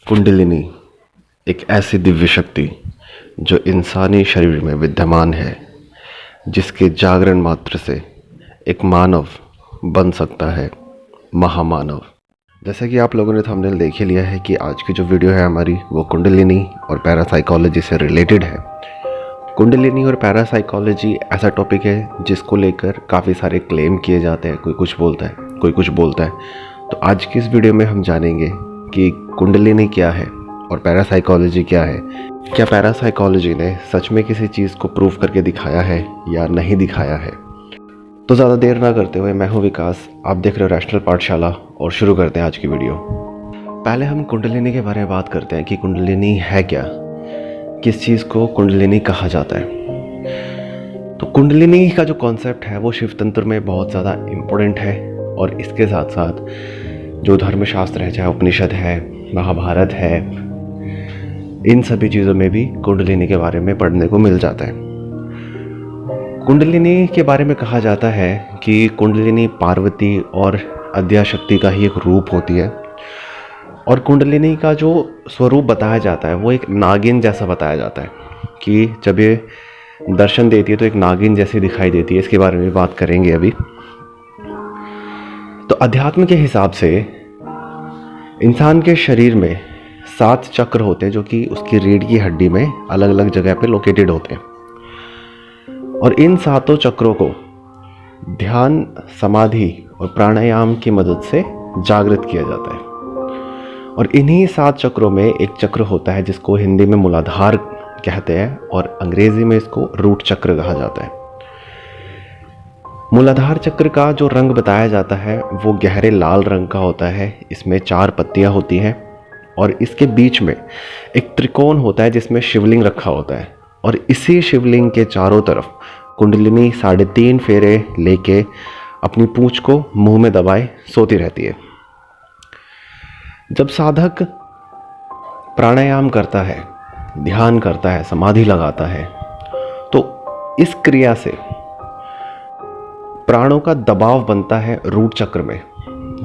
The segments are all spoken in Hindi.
कुंडलिनी एक ऐसी दिव्य शक्ति जो इंसानी शरीर में विद्यमान है, जिसके जागरण मात्र से एक मानव बन सकता है महामानव। जैसा कि आप लोगों ने थंबनेल देख ही लिया है कि आज की जो वीडियो है हमारी वो कुंडलिनी और पैरासाइकोलॉजी से रिलेटेड है। कुंडलिनी और पैरासाइकोलॉजी ऐसा टॉपिक है जिसको लेकर काफ़ी सारे क्लेम किए जाते हैं। कोई कुछ बोलता है, कोई कुछ बोलता है। तो आज की इस वीडियो में हम जानेंगे कि कुंडलिनी क्या है और पैरासाइकोलॉजी क्या है। क्या पैरासाइकोलॉजी ने सच में किसी चीज़ को प्रूव करके दिखाया है या नहीं दिखाया है। तो ज़्यादा देर ना करते हुए मैं हूँ विकास, आप देख रहे हो रैशनल पाठशाला और शुरू करते हैं आज की वीडियो। पहले हम कुंडलिनी के बारे में बात करते हैं कि कुंडलिनी है क्या, किस चीज़ को कुंडलिनी कहा जाता है। तो कुंडलिनी का जो कॉन्सेप्ट है वो शिव तंत्र में बहुत ज़्यादा इम्पोर्टेंट है और इसके साथ साथ जो धर्मशास्त्र है, चाहे उपनिषद है, महाभारत है, इन सभी चीज़ों में भी कुंडलिनी के बारे में पढ़ने को मिल जाता है। कुंडलिनी के बारे में कहा जाता है कि कुंडलिनी पार्वती और आद्याशक्ति का ही एक रूप होती है और कुंडलिनी का जो स्वरूप बताया जाता है वो एक नागिन जैसा बताया जाता है कि जब ये दर्शन देती है तो एक नागिन जैसी दिखाई देती है। इसके बारे में बात करेंगे अभी। तो अध्यात्म के हिसाब से इंसान के शरीर में 7 चक्र होते हैं जो कि उसकी रीढ़ की हड्डी में अलग अलग जगह पे लोकेटेड होते हैं और इन 7 चक्रों को ध्यान, समाधि और प्राणायाम की मदद से जागृत किया जाता है। और इन्हीं 7 चक्रों में एक चक्र होता है जिसको हिंदी में मूलाधार कहते हैं और अंग्रेजी में इसको रूट चक्र कहा जाता है। मूलाधार चक्र का जो रंग बताया जाता है वो गहरे लाल रंग का होता है। इसमें 4 पत्तियां होती हैं और इसके बीच में एक त्रिकोण होता है जिसमें शिवलिंग रखा होता है और इसी शिवलिंग के चारों तरफ कुंडलिनी 3.5 फेरे लेके अपनी पूंछ को मुंह में दबाए सोती रहती है। जब साधक प्राणायाम करता है, ध्यान करता है, समाधि लगाता है तो इस क्रिया से प्राणों का दबाव बनता है रूट चक्र में,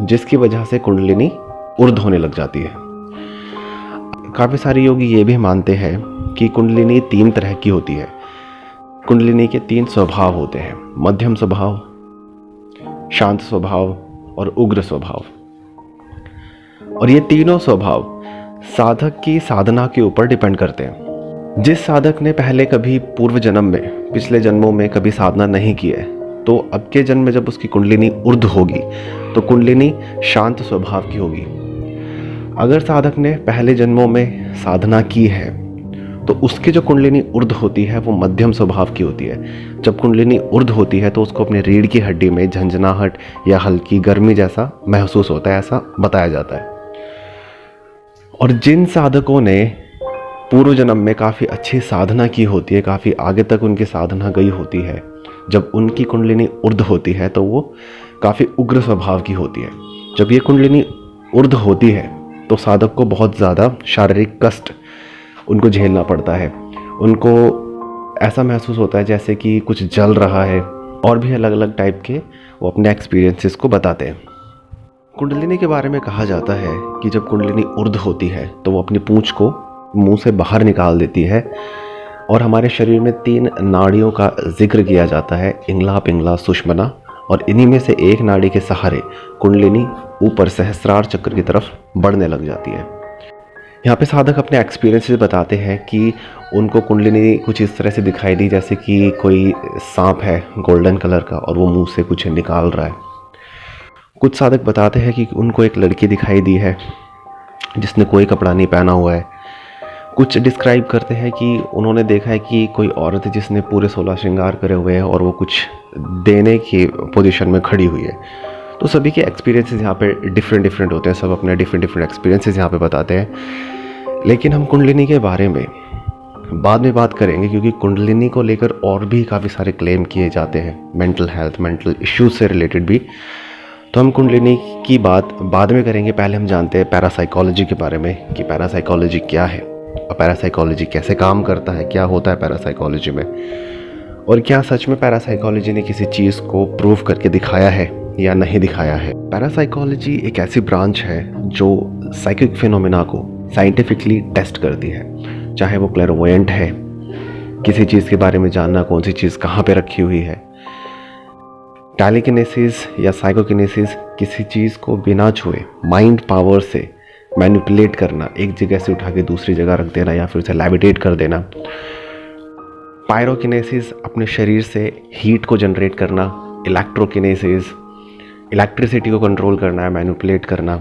जिसकी वजह से कुंडलिनी ऊर्ध्व होने लग जाती है। काफ़ी सारे योगी ये भी मानते हैं कि कुंडलिनी 3 तरह की होती है। कुंडलिनी के 3 स्वभाव होते हैं: मध्यम स्वभाव, शांत स्वभाव और उग्र स्वभाव। और ये तीनों स्वभाव साधक की साधना के ऊपर डिपेंड करते हैं। जिस साधक ने पहले कभी पूर्व जन्म में, पिछले जन्मों में कभी साधना नहीं की है तो अब के जन्म में जब उसकी कुंडलिनी ऊर्ध्व होगी तो कुंडलिनी शांत स्वभाव की होगी। अगर साधक ने पहले जन्मों में साधना की है तो उसकी जो कुंडलिनी ऊर्ध्व होती है वो मध्यम स्वभाव की होती है। जब कुंडलिनी ऊर्ध्व होती है तो उसको अपने रीढ़ की हड्डी में झंझनाहट या हल्की गर्मी जैसा महसूस होता है, ऐसा बताया जाता है। और जिन साधकों ने पूर्व जन्म में काफ़ी अच्छी साधना की होती है, काफ़ी आगे तक उनकी साधना गई होती है, जब उनकी कुंडलिनी ऊर्ध्व होती है तो वो काफ़ी उग्र स्वभाव की होती है। जब ये कुंडलिनी ऊर्ध्व होती है तो साधक को बहुत ज़्यादा शारीरिक कष्ट उनको झेलना पड़ता है। उनको ऐसा महसूस होता है जैसे कि कुछ जल रहा है और भी अलग अलग टाइप के वो अपने एक्सपीरियंसेस को बताते हैं। कुंडलिनी के बारे में कहा जाता है कि जब कुंडलिनी ऊर्ध्व होती है तो वो अपनी पूंछ को मुंह से बाहर निकाल देती है और हमारे शरीर में 3 नाड़ियों का जिक्र किया जाता है: इंगला, पिंगला, सुषुम्ना। और इन्हीं में से एक नाड़ी के सहारे कुंडलिनी ऊपर सहस्रार चक्र की तरफ बढ़ने लग जाती है। यहाँ पे साधक अपने एक्सपीरियंसेस बताते हैं कि उनको कुंडलिनी कुछ इस तरह से दिखाई दी जैसे कि कोई सांप है गोल्डन कलर का और वो मुंह से कुछ निकाल रहा है। कुछ साधक बताते हैं कि उनको एक लड़की दिखाई दी है जिसने कोई कपड़ा नहीं पहना हुआ है। कुछ डिस्क्राइब करते हैं कि उन्होंने देखा है कि कोई औरत है जिसने पूरे 16 श्रृंगार करे हुए हैं और वो कुछ देने की पोजीशन में खड़ी हुई है। तो सभी के एक्सपीरियंसेस यहाँ पे डिफरेंट होते हैं, सब अपने डिफरेंट एक्सपीरियंसेस यहाँ पे बताते हैं। लेकिन हम कुंडलिनी के बारे में बाद में बात करेंगे क्योंकि कुंडलिनी को लेकर और भी काफ़ी सारे क्लेम किए जाते हैं, मेंटल हेल्थ, मेंटल इश्यूज से रिलेटेड भी। तो हम कुंडलिनी की बात बाद में करेंगे। पहले हम जानते हैं पैरासाइकोलॉजी के बारे में कि पैरासाइकोलॉजी क्या है और पैरासाइकोलॉजी कैसे काम करता है, क्या होता है पैरासाइकोलॉजी में, और क्या सच में पैरासाइकोलॉजी ने किसी चीज़ को प्रूव करके दिखाया है या नहीं दिखाया है। पैरासाइकोलॉजी एक ऐसी ब्रांच है जो साइकिक फिनोमिना को साइंटिफिकली टेस्ट करती है, चाहे वो क्लैरवोयेंट है, किसी चीज़ के बारे में जानना, कौन सी चीज़ कहाँ पे रखी हुई है, टेलीकिनेसिस या साइकोकिनेसिस, किसी चीज़ को बिना छुए माइंड पावर से मैनिपुलेट करना, एक जगह से उठा के दूसरी जगह रख देना या फिर उसे लेविटेट कर देना, पायरोकिनेसिस, अपने शरीर से हीट को जनरेट करना, इलेक्ट्रोकिनेसिस, इलेक्ट्रिसिटी को कंट्रोल करना है, मैनिपुलेट करना,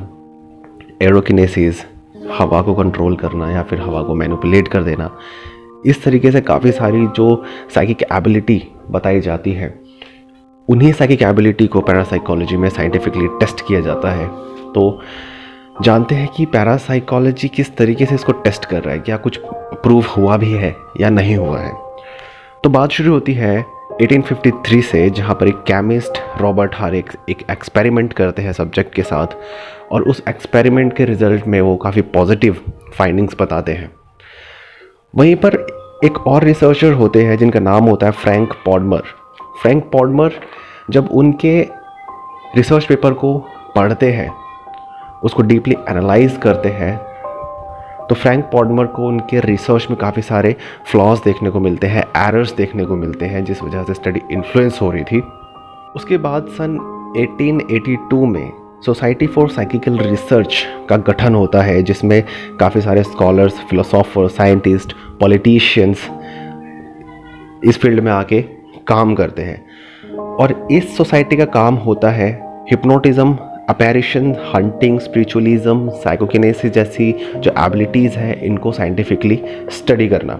एरोकिनेसिस, हवा को कंट्रोल करना या फिर हवा को मैनिपुलेट कर देना। इस तरीके से काफ़ी सारी जो साइकिक एबिलिटी बताई जाती है, उन्हीं साइकिक एबिलिटी को पैरासाइकोलॉजी में साइंटिफिकली टेस्ट किया जाता है। तो जानते हैं कि पैरासाइकोलॉजी किस तरीके से इसको टेस्ट कर रहा है, क्या कुछ प्रूफ हुआ भी है या नहीं हुआ है। तो बात शुरू होती है 1853 से, जहाँ पर एक केमिस्ट रॉबर्ट हारे एक एक्सपेरिमेंट करते हैं सब्जेक्ट के साथ, और उस एक्सपेरिमेंट के रिजल्ट में वो काफ़ी पॉजिटिव फाइंडिंग्स बताते हैं। वहीं पर एक और रिसर्चर होते हैं जिनका नाम होता है फ्रैंक पॉडमर। फ्रैंक पॉडमर जब उनके रिसर्च पेपर को पढ़ते हैं, उसको डीपली एनालाइज करते हैं, तो फ्रैंक पॉडमर को उनके रिसर्च में काफ़ी सारे फ्लॉज देखने को मिलते हैं, एरर्स देखने को मिलते हैं, जिस वजह से स्टडी इन्फ्लुएंस हो रही थी। उसके बाद सन 1882 में सोसाइटी फॉर साइकिकल रिसर्च का गठन होता है, जिसमें काफ़ी सारे स्कॉलर्स, फिलोसोफर, साइंटिस्ट, पॉलिटिशियंस इस फील्ड में आके काम करते हैं। और इस सोसाइटी का काम होता है हिप्नोटिज्म, अपैरिशन, हंटिंग, स्पिरिचुअलिज्म, साइकोकिनेसिस जैसी जो एबिलिटीज़ हैं, इनको साइंटिफिकली स्टडी करना।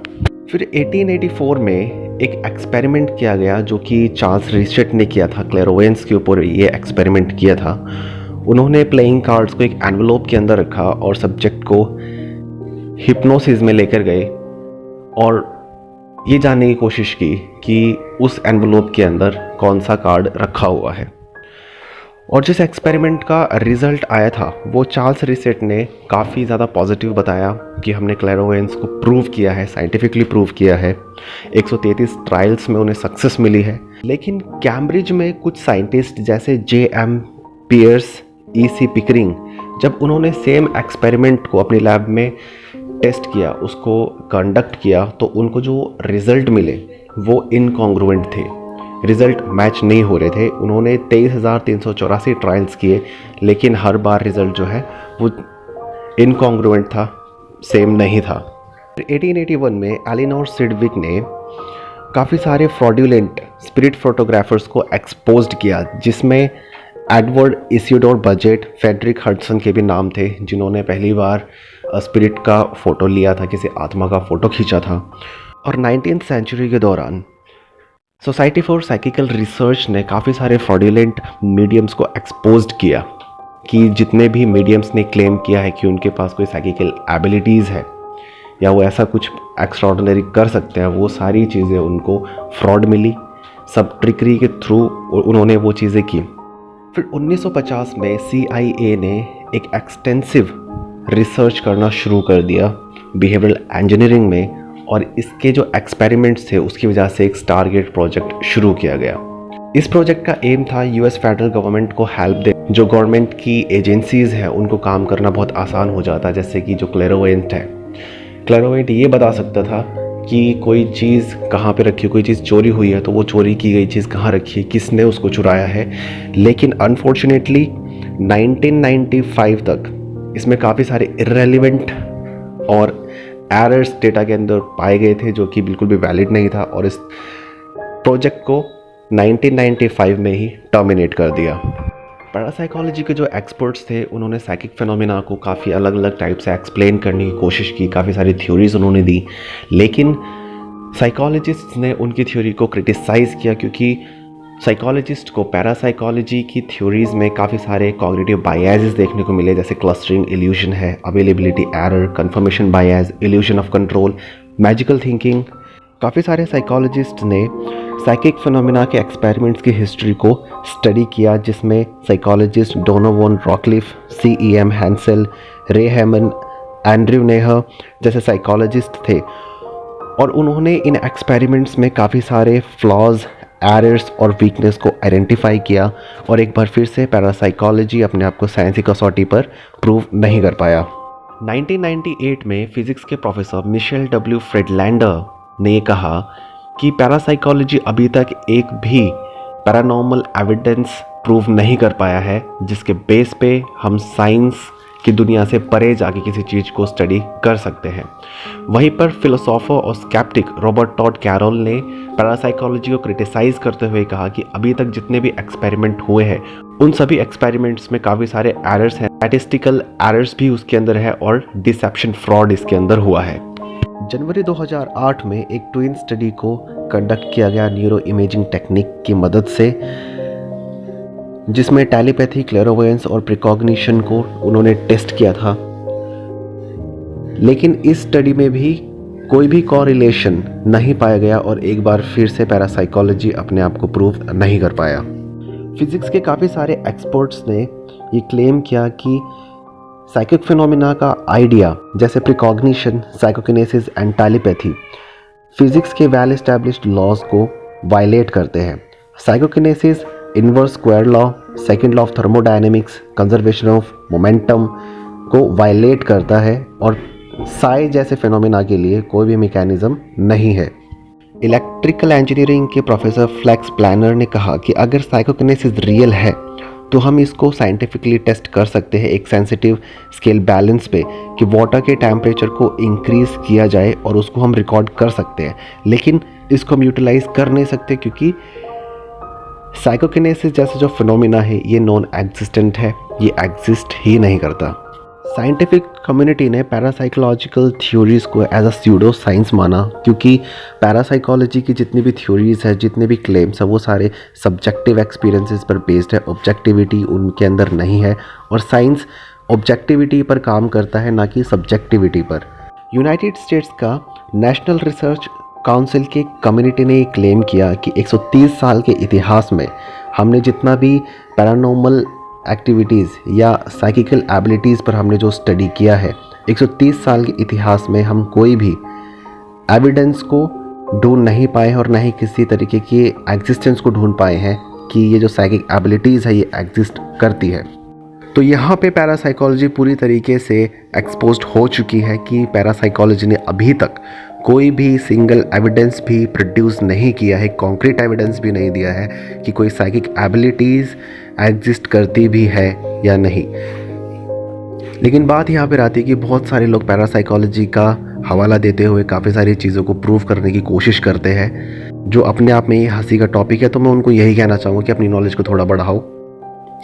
फिर 1884 में एक एक्सपेरिमेंट किया गया जो कि चार्ल्स रिचर्ड ने किया था, क्लैरवोयेंस के ऊपर ये एक्सपेरिमेंट किया था। उन्होंने प्लेइंग कार्ड्स को एक एनवलप के अंदर रखा और सब्जेक्ट को हिप्नोसिस में लेकर गए और ये जानने की कोशिश की कि उस एनवलप के अंदर कौन सा कार्ड रखा हुआ है। और जिस एक्सपेरिमेंट का रिज़ल्ट आया था वो चार्ल्स रिचर्ड ने काफ़ी ज़्यादा पॉजिटिव बताया कि हमने क्लैरवोयेंस को प्रूव किया है, साइंटिफिकली प्रूव किया है। 133 ट्रायल्स में उन्हें सक्सेस मिली है। लेकिन कैम्ब्रिज में कुछ साइंटिस्ट जैसे J.M. Piers, E.C. पिकरिंग, जब उन्होंने सेम एक्सपेरिमेंट को अपनी लैब में टेस्ट किया, उसको कंडक्ट किया, तो उनको जो रिज़ल्ट मिले वो इनकॉन्ग्रुएंट थे, रिज़ल्ट मैच नहीं हो रहे थे। उन्होंने 23,384 ट्रायल्स किए, लेकिन हर बार रिज़ल्ट जो है वो इनकॉन्ग्रुएंट था, सेम नहीं था। 1881 में एलिनोर सिडविक ने काफ़ी सारे फ्रॉड्यूलेंट स्पिरिट फोटोग्राफर्स को एक्सपोज्ड किया, जिसमें एडवर्ड इसियोडोर बजेट, फेडरिक हडसन के भी नाम थे, जिन्होंने पहली बार स्पिरिट का फ़ोटो लिया था, किसी आत्मा का फ़ोटो खींचा था। और 19th सेंचुरी के दौरान सोसाइटी फॉर साइकिकल रिसर्च ने काफ़ी सारे फ्रॉड्यूलेंट मीडियम्स को एक्सपोज्ड किया कि जितने भी मीडियम्स ने क्लेम किया है कि उनके पास कोई साइकिकल एबिलिटीज़ है या वो ऐसा कुछ एक्स्ट्राऑर्डिनरी कर सकते हैं, वो सारी चीज़ें उनको फ्रॉड मिली। सब ट्रिकरी के थ्रू उन्होंने वो चीज़ें की। फिर 1950 में CIA ने एक एक्सटेंसिव रिसर्च करना शुरू कर दिया बिहेवियरल इंजीनियरिंग में, और इसके जो एक्सपेरिमेंट्स थे उसकी वजह से एक स्टारगेट प्रोजेक्ट शुरू किया गया। इस प्रोजेक्ट का एम था US फेडरल गवर्नमेंट को हेल्प दे, जो गवर्नमेंट की एजेंसीज़ हैं उनको काम करना बहुत आसान हो जाता, जैसे कि जो क्लैरवोयेंट है। क्लैरवोयेंट ये बता सकता था कि कोई चीज़ कहाँ पे रखी है, कोई चीज़ चोरी हुई है तो वो चोरी की गई चीज़ कहाँ रखी है, किसने उसको चुराया है। लेकिन अनफॉर्चुनेटली 1995 तक इसमें काफ़ी सारे इर्रेलेवेंट और एरर्स डेटा के अंदर पाए गए थे, जो कि बिल्कुल भी वैलिड नहीं था, और इस प्रोजेक्ट को 1995 में ही टर्मिनेट कर दिया। पैरासाइकोलॉजी के जो एक्सपर्ट्स थे उन्होंने साइकिक फिनोमिना को काफ़ी अलग अलग टाइप से एक्सप्लेन करने की कोशिश की, काफ़ी सारी थ्योरीज उन्होंने दी, लेकिन साइकोलॉजिस्ट ने उनकी थ्योरी को क्रिटिसाइज़ किया, क्योंकि साइकोलॉजिस्ट को पैरासाइकोलॉजी की थ्योरीज़ में काफ़ी सारे कॉग्निटिव बायसेस देखने को मिले, जैसे क्लस्टरिंग इल्यूजन है, availability error, confirmation bias, illusion of control, magical thinking. काफ़ी सारे साइकोलॉजिस्ट ने साइकिक फिनोमिना के एक्सपेरिमेंट्स की हिस्ट्री को स्टडी किया, जिसमें साइकोलॉजिस्ट डोनोवन रॉकलिफ, CEM हैंसेल, रे हैमन, एंड्रयू नेहर जैसे साइकोलॉजिस्ट थे, और उन्होंने इन एक्सपेरिमेंट्स में काफ़ी सारे फ्लॉज, एरर्स और वीकनेस को आइडेंटिफाई किया, और एक बार फिर से पैरासाइकोलॉजी अपने आप को साइंस की कसौटी पर प्रूव नहीं कर पाया। 1998 में फिजिक्स के प्रोफेसर मिशेल डब्ल्यू फ्रेडलैंडर ने कहा कि पैरासाइकोलॉजी अभी तक एक भी पैरानॉर्मल एविडेंस प्रूव नहीं कर पाया है जिसके बेस पे हम साइंस की दुनिया से परे जाके किसी चीज़ को स्टडी कर सकते हैं। वहीं पर फिलोसोफर और स्केप्टिक रॉबर्ट टॉड कैरोल ने पैरासाइकोलॉजी को क्रिटिसाइज़ करते हुए कहा कि अभी तक जितने भी एक्सपेरिमेंट हुए हैं उन सभी एक्सपेरिमेंट्स में काफ़ी सारे एरर्स हैं, स्टैटिस्टिकल एरर्स भी उसके अंदर है और डिसेप्शन फ्रॉड इसके अंदर हुआ है। जनवरी 2008 में एक ट्विन स्टडी को कंडक्ट किया गया न्यूरो इमेजिंग टेक्निक की मदद से, जिसमें टेलीपैथी, क्लेरोवोयंस और प्रिकॉग्निशन को उन्होंने टेस्ट किया था। लेकिन इस स्टडी में भी कोई भी कॉरिलेशन नहीं पाया गया और एक बार फिर से पैरासाइकोलॉजी अपने आप को प्रूव नहीं कर पाया। फिजिक्स के काफ़ी सारे एक्सपर्ट्स ने ये क्लेम किया कि साइकिक फिनोमिना का आइडिया जैसे precognition, psychokinesis and telepathy physics के वेल एस्टैब्लिश्ड लॉज को वायलेट करते हैं। Psychokinesis inverse square law, second law of thermodynamics, conservation of momentum को वायलेट करता है और साई जैसे फिनोमिना के लिए कोई भी मैकेनिज्म नहीं है। इलेक्ट्रिकल इंजीनियरिंग के प्रोफेसर फ्लेक्स प्लानर ने कहा कि अगर साइकोकिनेसिस रियल है तो हम इसको साइंटिफिकली टेस्ट कर सकते हैं एक सेंसिटिव स्केल बैलेंस पे कि वाटर के टेम्परेचर को इंक्रीज़ किया जाए और उसको हम रिकॉर्ड कर सकते हैं, लेकिन इसको हम यूटिलाइज कर नहीं सकते क्योंकि साइकोकिनेसिस जैसे जो फिनोमिना है ये नॉन एग्जिस्टेंट है, ये एग्जिस्ट ही नहीं करता। साइंटिफिक कम्युनिटी ने पैरासाइकोलॉजिकल थ्योरीज़ को एज अ स्यूडो साइंस माना क्योंकि पैरासाइकोलॉजी की जितनी भी थ्योरीज़ है, जितने भी क्लेम्स है, वो सारे सब्जेक्टिव एक्सपीरियंसेस पर बेस्ड है। ऑब्जेक्टिविटी उनके अंदर नहीं है और साइंस ऑब्जेक्टिविटी पर काम करता है, ना कि सब्जेक्टिविटी पर। यूनाइटेड स्टेट्स का नेशनल रिसर्च काउंसिल के कम्युनिटी ने क्लेम किया कि 130 साल के इतिहास में हमने जितना भी पैरानॉर्मल एक्टिविटीज़ या साइकिकल एबिलिटीज़ पर हमने जो स्टडी किया है, 130 साल के इतिहास में हम कोई भी एविडेंस को ढूंढ नहीं पाए और ना ही किसी तरीके की एग्जिस्टेंस को ढूंढ पाए हैं कि ये जो साइकिक एबिलिटीज़ है ये एग्जिस्ट करती है। तो यहाँ पे पैरासाइकोलॉजी पूरी तरीके से एक्सपोज्ड हो चुकी है कि पैरासाइकोलॉजी ने अभी तक कोई भी सिंगल एविडेंस भी प्रोड्यूस नहीं किया है, कॉन्क्रीट एविडेंस भी नहीं दिया है कि कोई साइकिक एबिलिटीज़ एग्जिस्ट करती भी है या नहीं। लेकिन बात यहाँ पर आती है कि बहुत सारे लोग पैरासाइकोलॉजी का हवाला देते हुए काफ़ी सारी चीज़ों को प्रूव करने की कोशिश करते हैं, जो अपने आप में ये हंसी का टॉपिक है। तो मैं उनको यही कहना चाहूँगा कि अपनी नॉलेज को थोड़ा बढ़ाओ,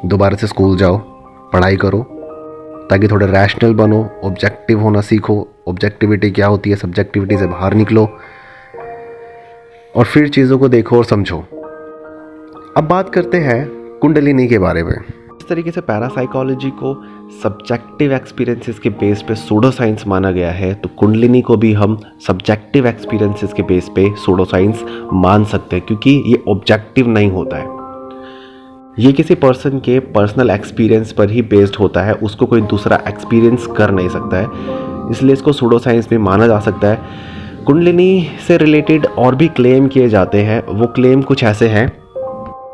दोबारा से स्कूल जाओ, पढ़ाई करो, ताकि थोड़े रैशनल बनो, ऑब्जेक्टिव होना सीखो। ऑब्जेक्टिविटी क्या होती है, सब्जेक्टिविटी से बाहर निकलो और फिर चीज़ों को देखो और समझो। अब बात करते हैं कुंडलिनी के बारे में। इस तरीके से पैरासाइकोलॉजी को सब्जेक्टिव एक्सपीरियंसेस के बेस पे सूडो साइंस माना गया है, तो कुंडलिनी को भी हम सब्जेक्टिव एक्सपीरियंसेस के बेस पे सूडो साइंस मान सकते हैं, क्योंकि ये ऑब्जेक्टिव नहीं होता है। ये किसी पर्सन के पर्सनल एक्सपीरियंस पर ही बेस्ड होता है, उसको कोई दूसरा एक्सपीरियंस कर नहीं सकता है, इसलिए इसको सूडो साइंस भी माना जा सकता है। कुंडलिनी से रिलेटेड और भी क्लेम किए जाते हैं। वो क्लेम कुछ ऐसे हैं।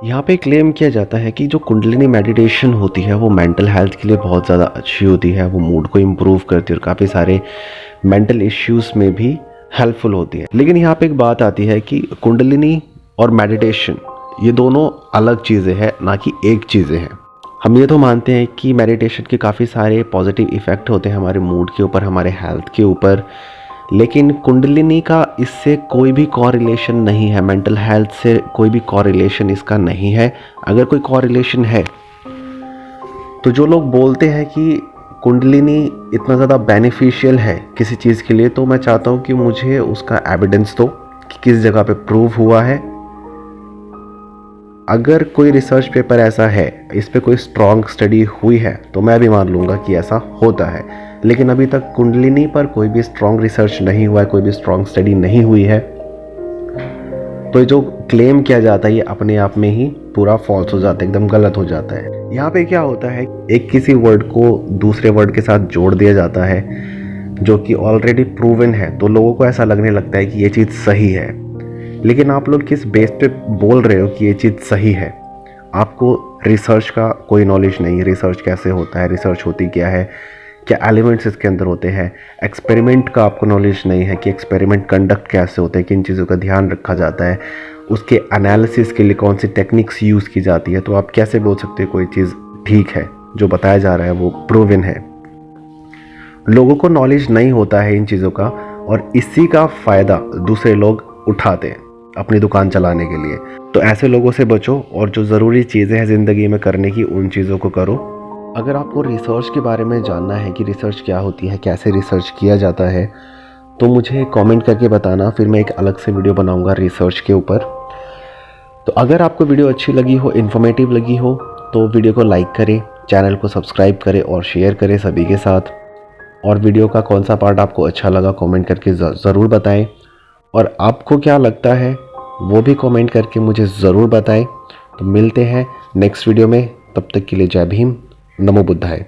यहाँ पे क्लेम किया जाता है कि जो कुंडलिनी मेडिटेशन होती है वो मेंटल हेल्थ के लिए बहुत ज़्यादा अच्छी होती है, वो मूड को इम्प्रूव करती है और काफ़ी सारे मेंटल इश्यूज़ में भी हेल्पफुल होती है। लेकिन यहाँ पे एक बात आती है कि कुंडलिनी और मेडिटेशन ये दोनों अलग चीज़ें हैं, ना कि एक चीज़ें हैं। हम ये तो मानते हैं कि मेडिटेशन के काफ़ी सारे पॉजिटिव इफ़ेक्ट होते हैं हमारे मूड के ऊपर, हमारे हेल्थ के ऊपर, लेकिन कुंडलिनी का इससे कोई भी कॉरिलेशन नहीं है, मेंटल हेल्थ से कोई भी कॉरिलेशन इसका नहीं है। अगर कोई कॉरिलेशन है तो जो लोग बोलते हैं कि कुंडलिनी इतना ज़्यादा बेनिफिशियल है किसी चीज़ के लिए, तो मैं चाहता हूँ कि मुझे उसका एविडेंस दो कि किस जगह पे प्रूव हुआ है। अगर कोई रिसर्च पेपर ऐसा है, इस पे कोई स्ट्रॉन्ग स्टडी हुई है, तो मैं भी मान लूँगा कि ऐसा होता है। लेकिन अभी तक कुंडलिनी पर कोई भी स्ट्रॉन्ग रिसर्च नहीं हुआ है, कोई भी स्ट्रॉन्ग स्टडी नहीं हुई है, तो जो क्लेम किया जाता है ये अपने आप में ही पूरा फॉल्स हो जाता है, एकदम गलत हो जाता है। यहाँ पे क्या होता है, एक किसी वर्ड को दूसरे वर्ड के साथ जोड़ दिया जाता है जो कि ऑलरेडी प्रूवन है, तो लोगों को ऐसा लगने लगता है कि ये चीज़ सही है। लेकिन आप लोग किस बेस पे बोल रहे हो कि ये चीज़ सही है? आपको रिसर्च का कोई नॉलेज नहीं, रिसर्च कैसे होता है, रिसर्च होती क्या है, क्या एलिमेंट्स इसके अंदर होते हैं। एक्सपेरिमेंट का आपको नॉलेज नहीं है कि एक्सपेरिमेंट कंडक्ट कैसे होते हैं, किन चीज़ों का ध्यान रखा जाता है, उसके एनालिसिस के लिए कौन सी टेक्निक्स यूज़ की जाती है, तो आप कैसे बोल सकते हो कोई चीज़ ठीक है, जो बताया जा रहा है वो प्रूवन है। लोगों को नॉलेज नहीं होता है इन चीज़ों का, और इसी का फ़ायदा दूसरे लोग उठाते हैं अपनी दुकान चलाने के लिए। तो ऐसे लोगों से बचो, और जो ज़रूरी चीज़ें हैं ज़िंदगी में करने की, उन चीज़ों को करो। अगर आपको रिसर्च के बारे में जानना है कि रिसर्च क्या होती है, कैसे रिसर्च किया जाता है, तो मुझे कमेंट करके बताना, फिर मैं एक अलग से वीडियो बनाऊंगा रिसर्च के ऊपर। तो अगर आपको वीडियो अच्छी लगी हो, इन्फॉर्मेटिव लगी हो, तो वीडियो को लाइक करें, चैनल को सब्सक्राइब करें और शेयर करें सभी के साथ। और वीडियो का कौन सा पार्ट आपको अच्छा लगा कमेंट करके ज़रूर बताएं, और आपको क्या लगता है वो भी कमेंट करके मुझे ज़रूर बताएं। तो मिलते हैं नेक्स्ट वीडियो में, तब तक के लिए जय भीम, नमो बुद्धाय।